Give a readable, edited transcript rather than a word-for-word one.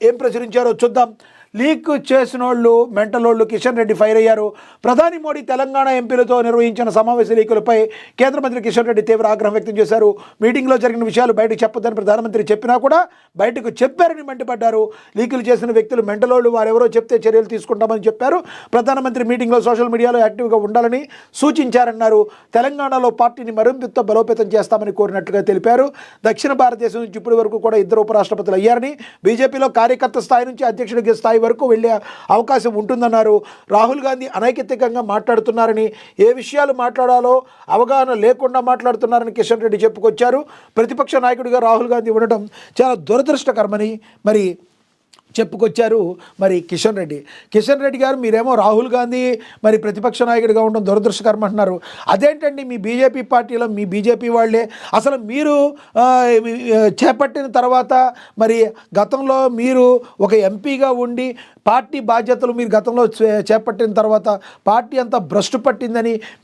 ఏం ప్రచురించారో చూద్దాం. Leak చేసినోళ్ళు మెంటలోళ్ళు Kishan Reddy fire అయ్యారు. ప్రధాని మోడీ తెలంగాణ ఎంపీలతో నిర్వహించిన సమావేశ లీకులపై కేంద్ర మంత్రి కిషన్ రెడ్డి తీవ్ర ఆగ్రహం వ్యక్తం చేశారు. మీటింగ్లో జరిగిన విషయాలు బయటకు చెప్పొద్దని ప్రధానమంత్రి చెప్పినా కూడా బయటకు చెప్పారని మండిపడ్డారు. లీకులు చేసిన వ్యక్తులు మెంటలోళ్ళు, వారెవరో చెప్తే చర్యలు తీసుకుంటామని చెప్పారు. ప్రధానమంత్రి మీటింగ్లో సోషల్ మీడియాలో యాక్టివ్గా ఉండాలని సూచించారన్నారు. తెలంగాణలో పార్టీని మరింత బలోపేతం చేస్తామని కోరినట్లుగా తెలిపారు. దక్షిణ భారతదేశం నుంచి ఇప్పటి వరకు కూడా 2 ఉపరాష్ట్రపతులు అయ్యారని, బీజేపీలో కార్యకర్త స్థాయి నుంచి అధ్యక్షుడి స్థాయి వరకు వెళ్ళే అవకాశం ఉంటుందన్నారు. రాహుల్ గాంధీ అనైతికంగా మాట్లాడుతున్నారని, ఏ విషయాలు మాట్లాడాలో అవగాహన లేకుండా మాట్లాడుతున్నారని కిషన్ రెడ్డి చెప్పుకొచ్చారు. ప్రతిపక్ష నాయకుడిగా రాహుల్ గాంధీ ఉండడం చాలా దురదృష్టకరమని మరి చెప్పుకొచ్చారు మరి కిషన్ రెడ్డి గారు, మీరేమో రాహుల్ గాంధీ మరి ప్రతిపక్ష నాయకుడిగా ఉండడం దురదృష్టకరం అంటున్నారు. అదేంటండి, మీ బీజేపీ పార్టీలో మీ బీజేపీ వాళ్ళే అసలు మీరు చేపట్టిన తర్వాత మరి గతంలో మీరు ఒక ఎంపీగా ఉండి పార్టీ బాధ్యతలు మీరు గతంలో చేపట్టిన తర్వాత పార్టీ అంతా భ్రష్టు పట్టిందని